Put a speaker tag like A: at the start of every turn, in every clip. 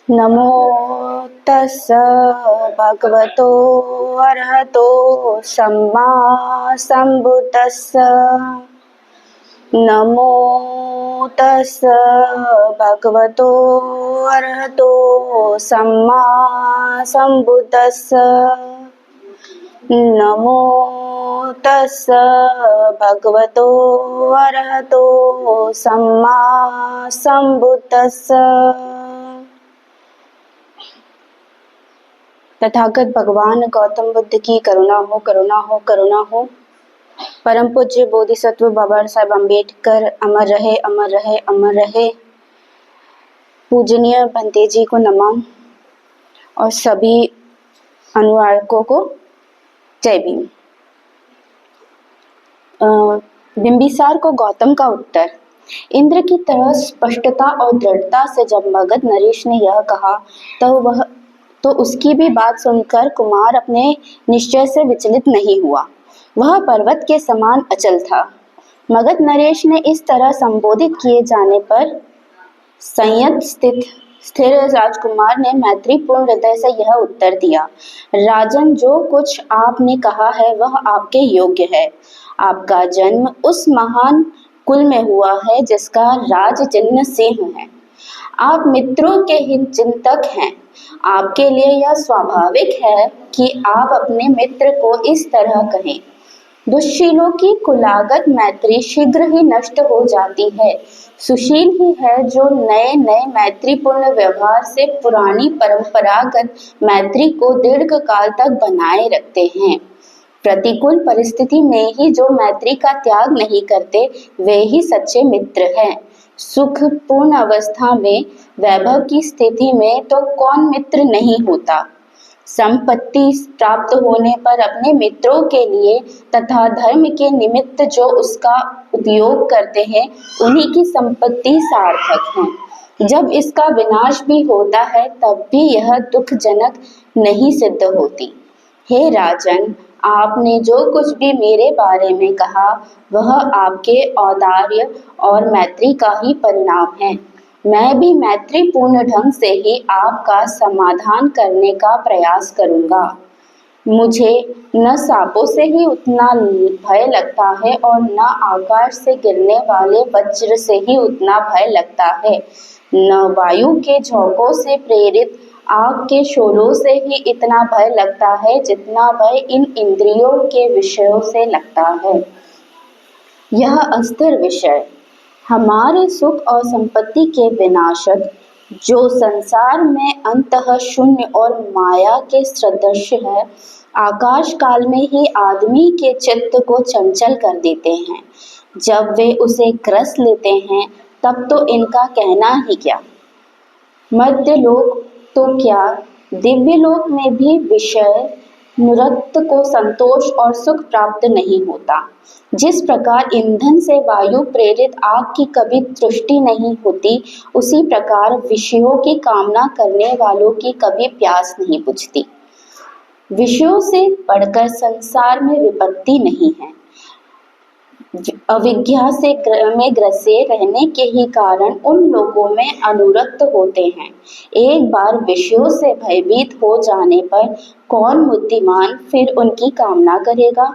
A: नमो तस्स भगवतो अरहतो सम्मा सम्बुद्तस्स। नमो तस्स भगवतो अरहतो सम्मा सम्बुद्तस्स। नमो तस्स भगवतो अरहतो सम्मा सम्बुद्तस्स। तथागत भगवान गौतम बुद्ध की करुणा हो, करुणा हो, करुणा हो। परम पूज्य बोधिसत्व बाबा साहेब अम्बेडकर अमर रहे, अमर रहे, अमर रहे। पूजनीय भंते जी को नमन और सभी अनुयायियों को जय भीम। बिंबिसार को गौतम का उत्तर। इंद्र की तरह स्पष्टता और दृढ़ता से जब मगध नरेश ने यह कहा तो उसकी भी बात सुनकर कुमार अपने निश्चय से विचलित नहीं हुआ। वह पर्वत के समान अचल था। मगध नरेश ने इस तरह संबोधित किए जाने पर संयत स्थिर राजकुमार ने मैत्रीपूर्ण हृदय से यह उत्तर दिया, राजन, जो कुछ आपने कहा है वह आपके योग्य है। आपका जन्म उस महान कुल में हुआ है जिसका राज चिन्ह सिंह है। आप मित्रों के हित चिंतक हैं। आपके लिए यह स्वाभाविक है कि आप अपने मित्र को इस तरह कहें। दुष्शीलों की कुलागत मैत्री शीघ्र ही नष्ट हो जाती है। सुशील ही है जो नए नए मैत्रीपूर्ण व्यवहार से पुरानी परंपरागत मैत्री को दीर्घ काल तक बनाए रखते हैं। प्रतिकूल परिस्थिति में ही जो मैत्री का त्याग नहीं करते वे ही सच्चे मित्र हैं। सुख पूर्ण अवस्था में, वैभव की स्थिति में तो कौन मित्र नहीं होता। संपत्ति प्राप्त होने पर अपने मित्रों के लिए तथा धर्म के निमित्त जो उसका उपयोग करते हैं उन्हीं की संपत्ति सार्थक है। जब इसका विनाश भी होता है तब भी यह दुखजनक नहीं सिद्ध होती। हे राजन, आपने जो कुछ भी मेरे बारे में कहा वह आपके औदार्य और मैत्री का ही परिणाम है। मैं भी मैत्रीपूर्ण ढंग से ही आपका समाधान करने का प्रयास करूंगा। मुझे न सांपों से ही उतना भय लगता है और न आकाश से गिरने वाले वज्र से ही उतना भय लगता है, न वायु के झोंकों से प्रेरित आग के शोलों से ही इतना भय लगता है जितना भय इन इंद्रियों के विषयों से लगता है। यह अस्थिर विषय, हमारे सुख और संपत्ति के विनाशक, जो संसार में अंततः शून्य और माया के सदृश है, आकाश काल में ही आदमी के चित्त को चंचल कर देते हैं। जब वे उसे ग्रस लेते हैं तब तो इनका कहना ही क्या। मध्य लोक तो क्या, दिव्य लोक में भी विषय नुरक्त को संतोष और सुख प्राप्त नहीं होता। जिस प्रकार ईंधन से वायु प्रेरित आग की कभी तृष्टि नहीं होती, उसी प्रकार विषयों की कामना करने वालों की कभी प्यास नहीं बुझती। विषयों से बढ़कर संसार में विपत्ति नहीं है। अविद्या से में ग्रसे रहने के ही कारण उन लोगों में अनुरक्त होते हैं। एक बार विषयों से भयभीत हो जाने पर कौन बुद्धिमान फिर उनकी कामना करेगा।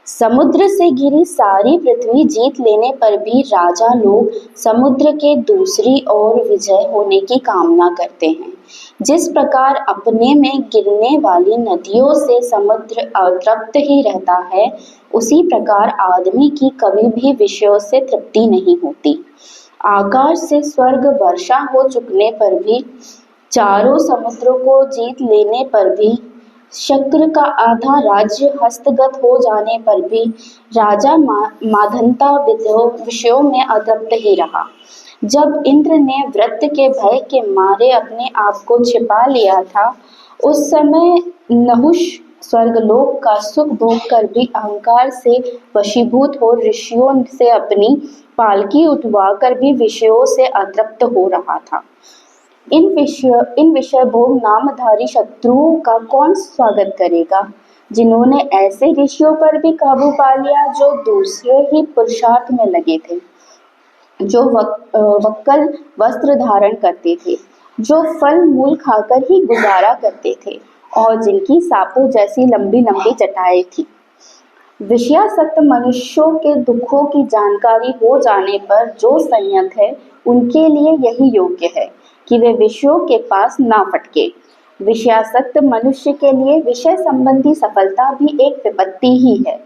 A: समुद्र से घिरी सारी पृथ्वी जीत लेने पर भी राजा लोग समुद्र के दूसरी ओर विजय होने की कामना करते हैं। जिस प्रकार अपने में गिरने वाली नदियों से समुद्र अतृप्त ही रहता है, उसी प्रकार आदमी की कभी भी विषयों से तृप्ति नहीं होती। आकाश से स्वर्ग वर्षा हो चुकने पर भी, चारों समुद्रों को जीत लेने पर भी, शक्र का आधा राज्य हस्तगत हो जाने पर भी राजा माधनता विषयों में अतृप्त ही रहा। जब इंद्र ने व्रत के भय के मारे अपने आप को छिपा लिया था, उस समय नहुष स्वर्गलोक का सुख भोग कर भी अहंकार से वशीभूत हो ऋषियों से अपनी पालकी उठवा कर भी विषयों से अतृप्त हो रहा था। इन विषय भोग नामधारी शत्रुओं का कौन स्वागत करेगा, जिन्होंने ऐसे ऋषियों पर भी काबू पा लिया जो दूसरे ही पुरुषार्थ में लगे थे, जो वक्कल वस्त्र धारण करते थे, जो फल मूल खाकर ही गुजारा करते थे और जिनकी सांपों जैसी लंबी लंबी जटाएं थी। विषयासक्त मनुष्यों के दुखों की जानकारी हो जाने पर जो संयत है, उनके लिए यही योग्य है कि वे विषयों के पास ना फटके। विषयासक्त मनुष्य के लिए विषय संबंधी सफलता भी एक विपत्ति ही है,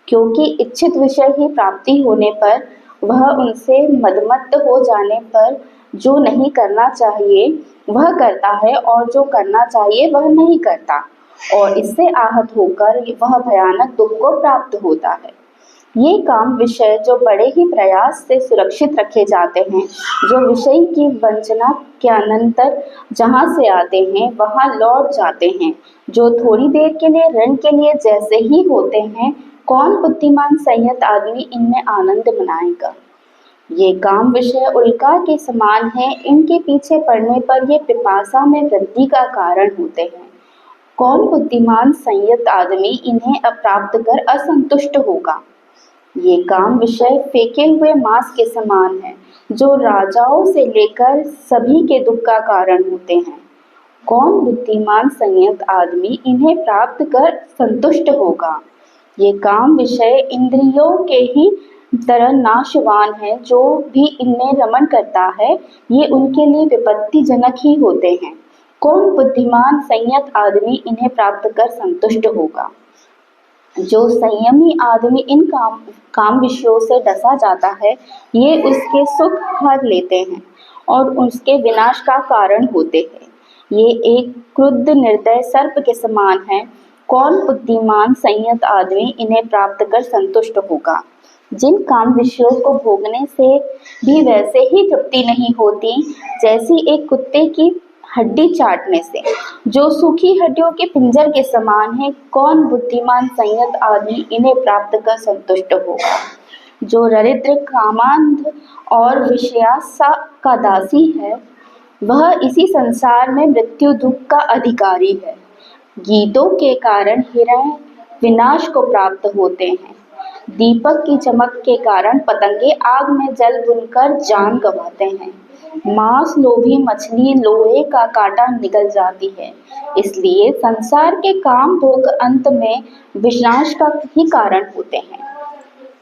A: क्योंकि इच्छित विषय ही प्राप्ति होने पर वह उनसे मदमत्त हो जाने पर जो नहीं करना चाहिए वह करता है और जो करना चाहिए वह नहीं करता, और इससे आहत होकर वह भयानक दुख को प्राप्त होता है। ये काम विषय जो बड़े ही प्रयास से सुरक्षित रखे जाते हैं, जो विषय की वंचना के अनंतर जहाँ से आते हैं वहाँ लौट जाते हैं, जो थोड़ी देर के लिए ऋण के लिए जैसे ही होते हैं, कौन बुद्धिमान संयत आदमी इनमें आनंद मनाएगा। ये काम विषय उल्का के समान है, इनके पीछे पड़ने पर ये पिपासा में वृद्धि का कारण होते हैं। कौन बुद्धिमान संयत आदमी इन्हें अप्राप्त कर असंतुष्ट होगा। ये काम विषय फेंके हुए मांस के समान है, जो राजाओं से लेकर सभी के दुख का कारण होते हैं। कौन बुद्धिमान संयत आदमी इन्हें प्राप्त कर संतुष्ट होगा। ये काम विषय इंद्रियों के ही तरह नाशवान है, जो भी इनमें रमण करता है ये उनके लिए विपत्तिजनक ही होते हैं। कौन बुद्धिमान संयत आदमी इन्हें प्राप्त कर संतुष्ट होगा। जो संयमी आदमी इन काम विषयों से डसा जाता है, ये उसके सुख हर लेते हैं और उसके विनाश का कारण होते हैं। ये एक क्रुद्ध निर्दय सर्प के समान है। कौन बुद्धिमान संयत आदमी इन्हें प्राप्त कर संतुष्ट होगा। जिन काम विषयों को भोगने से भी वैसे ही तृप्ति नहीं होती जैसी एक कुत्ते की हड्डी चाटने से, जो सूखी हड्डियों के पिंजर के समान है। कौन बुद्धिमान संयत आदमी इन्हें प्राप्त कर संतुष्ट होगा। जो दरिद्र कामांध और विषयासा का दासी है, वह इसी संसार में मृत्यु दुख का अधिकारी है। गीतों के कारण हिरण विनाश को प्राप्त होते हैं। दीपक की चमक के कारण पतंगे आग में जल भुनकर जान गंवाते हैं। मांस लोभी मछली लोहे का कांटा निकल जाती है। इसलिए संसार के काम भोग अंत में विनाश का ही कारण होते हैं।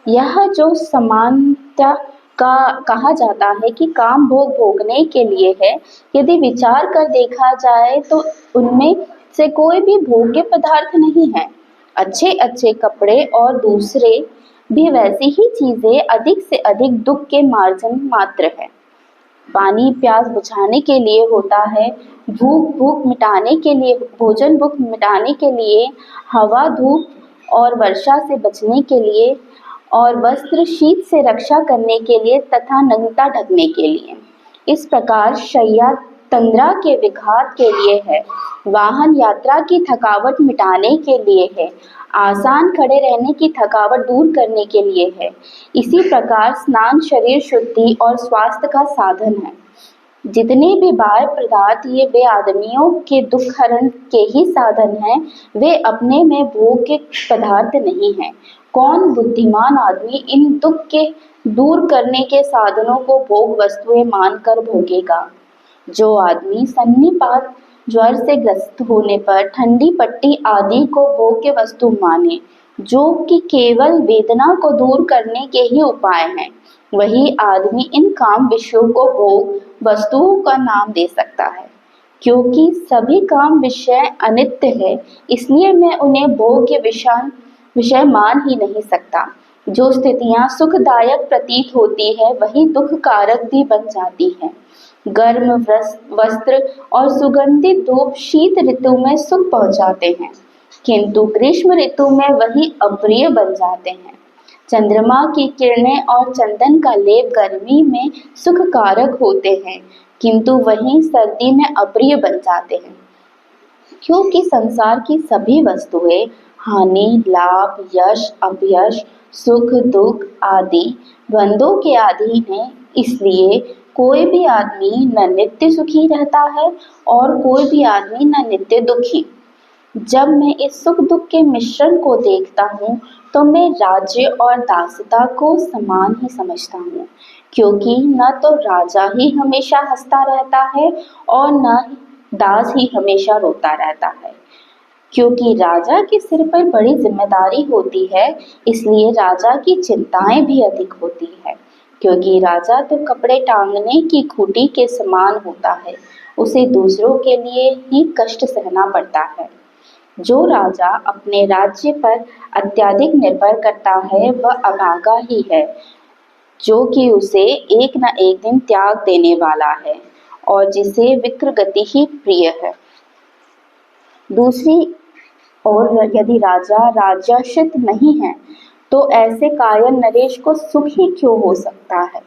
A: यह जो समानता का कहा जाता है कि काम भोग भोगने के लिए है, यदि विचार कर देखा जाए तो उनमें से कोई भी भोग्य पदार्थ नहीं है। अच्छे अच्छे कपड़े और दूसरे भी वैसी ही चीजें अधिक से अधिक दुख के मार्जन मात्र है। पानी प्यास बुझाने के लिए होता है, भूख मिटाने के लिए, भोजन भूख मिटाने के लिए, हवा धूप और वर्षा से बचने के लिए, और वस्त्र शीत से रक्षा करने के लिए तथा नग्नता ढकने के लिए। इस प्रकार शय्या तंद्रा के विघात के लिए है, वाहन यात्रा की थकावट मिटाने के लिए है, आसान खड़े रहने की थकावट दूर करने के लिए है। इसी प्रकार स्नान शरीर शुद्धि और स्वास्थ्य का साधन है। जितने भी बाह्य पदार्थ ये वे आदमियों के दुख हरण के ही साधन हैं, वे अपने में भोग्य पदार्थ नहीं हैं। कौन बुद्धिमान आदमी इन दुख के दूर करने के साधनों को भोग वस्तुएं मानकर भोगेगा। जो आदमी सन्निपात ज्वर से ग्रस्त होने पर ठंडी पट्टी आदि को भोग्य वस्तु माने, जो कि केवल वेदना को दूर करने के ही उपाय हैं, वही आदमी इन काम विषयों को भोग वस्तुओं का नाम दे सकता है। क्योंकि सभी काम विषय अनित्य है, इसलिए मैं उन्हें भोग्य विषय मान ही नहीं सकता। जो स्थितियां सुखदायक प्रतीत होती है, वही दुख कारक भी बन जाती है। गर्म वस्त्र और सुगंधित धूप शीत ऋतु में सुख पहुंचाते हैं, किंतु ग्रीष्म ऋतु में वही अप्रिय बन जाते हैं। चंद्रमा की किरणें और चंदन का लेप गर्मी में सुखकारक होते हैं, किंतु वही सर्दी में अप्रिय बन जाते हैं। क्योंकि संसार की सभी वस्तुएं हानि लाभ यश अपयश सुख दुख आदि द्वंद्वों के अधीन है, इसलिए कोई भी आदमी न नित्य सुखी रहता है और कोई भी आदमी न नित्य दुखी। जब मैं इस सुख दुख के मिश्रण को देखता हूँ तो मैं राज्य और दासता को समान ही समझता हूँ, क्योंकि न तो राजा ही हमेशा हंसता रहता है और न ही दास ही हमेशा रोता रहता है। क्योंकि राजा के सिर पर बड़ी जिम्मेदारी होती है, इसलिए राजा की चिंताएं भी अधिक होती है। क्योंकि राजा तो कपड़े टांगने की खूंटी के समान होता है, उसे दूसरों के लिए ही कष्ट सहना पड़ता है। जो राजा अपने राज्य पर अत्यधिक निर्भर करता है वह अभागा ही है, जो कि उसे एक न एक दिन त्याग देने वाला है और जिसे विक्र गति ही प्रिय है। दूसरी ओर यदि राजा राजाश्रित नहीं है तो ऐसे कायर नरेश को सुख ही क्यों हो सकता है।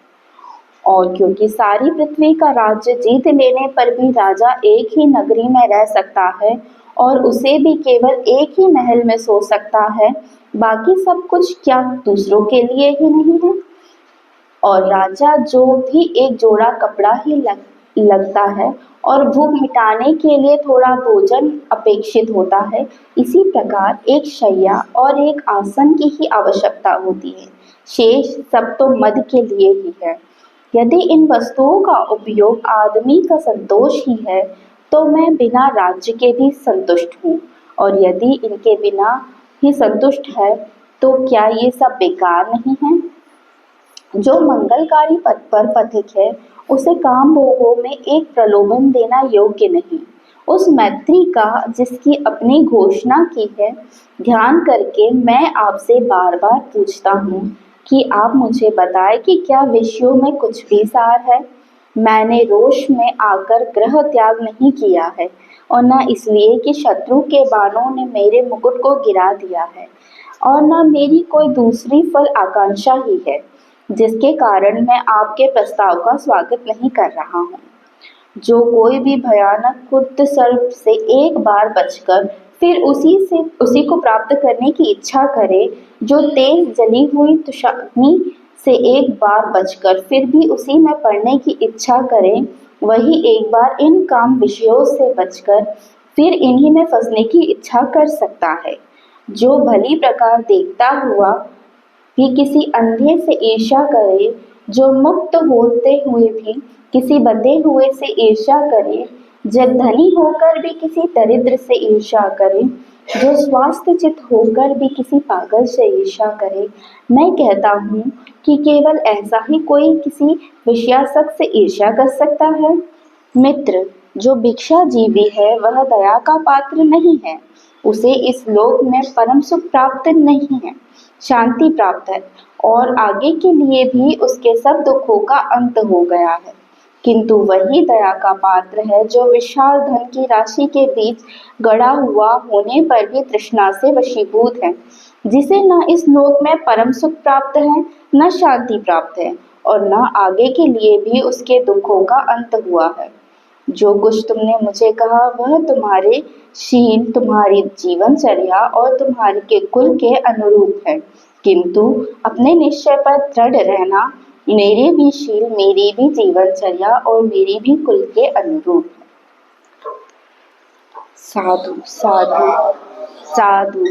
A: और क्योंकि सारी पृथ्वी का राज्य जीत लेने पर भी राजा एक ही नगरी में रह सकता है और उसे भी केवल एक ही महल में सो सकता है, बाकी सब कुछ क्या दूसरों के लिए ही नहीं है। और राजा जो भी एक जोड़ा कपड़ा ही लगता है और भूख मिटाने के लिए थोड़ा भोजन अपेक्षित होता है, इसी प्रकार एक शैया और एक आसन की ही आवश्यकता होती है, शेष सब तो मद के लिए ही है। यदि इन वस्तुओं का उपयोग आदमी का संतोष ही है तो मैं बिना राज्य के भी संतुष्ट हूँ, और यदि इनके बिना ही संतुष्ट है तो क्या ये सब बेकार नहीं है। जो मंगलकारी पथ पर पथिक है उसे काम भोगों में एक प्रलोभन देना योग्य नहीं। उस मैत्री का जिसकी अपनी घोषणा की है, ध्यान करके मैं आपसे बार बार पूछता हूँ कि आप मुझे बताएं कि क्या विषयों में कुछ भी सार है। मैंने रोष में आकर ग्रह त्याग नहीं किया है और न इसलिए कि शत्रु के बाणों ने मेरे मुकुट को गिरा दिया है, और न मेरी कोई दूसरी फल आकांक्षा ही है जिसके कारण मैं आपके प्रस्ताव का स्वागत नहीं कर रहा हूँ। जो कोई भी भयानक कुत्त सर्प से एक बार बचकर फिर उसी को प्राप्त करने की इच्छा करे, जो तेज जली हुई तुषाग्नि से एक बार बचकर फिर भी उसी में पड़ने की इच्छा करे, वही एक बार इन काम विषयों से बचकर फिर इन्हीं में फंसने की इच्छा कर सकता है। जो भली प्रकार देखता हुआ भी किसी अंधे से ईर्ष्या करे, जो मुक्त होते हुए भी किसी बंधे हुए से ईर्ष्या करे, जब धनी होकर भी किसी दरिद्र से ईर्ष्या करे, जो स्वास्थ्य चित होकर भी किसी पागल से ईर्ष्या करे, मैं कहता हूँ कि केवल ऐसा ही कोई किसी विषयासक्त से ईर्ष्या कर सकता है। मित्र, जो भिक्षा जीवी है वह दया का पात्र नहीं है, उसे इस लोक में परम सुख प्राप्त नहीं है, शांति प्राप्त है और आगे के लिए भी उसके सब दुखों का अंत हो गया है। किंतु वही दया का पात्र है जो विशाल धन की राशि के बीच गड़ा हुआ होने पर भी तृष्णा से वशीभूत है, जिसे न इस लोक में परम सुख प्राप्त है, न शांति प्राप्त है और न आगे के लिए भी उसके दुखों का अंत हुआ है। जो कुछ तुमने मुझे कहा वह तुम्हारे शील, तुम्हारी जीवनचर्या और तुम्हारे के कुल के अनुरूप है, किंतु अपने निश्चय पर दृढ़ रहना। मेरे भी शील, मेरी भी जीवनचर्या और मेरी भी कुल के अनुरूप है। साधु साधु साधु।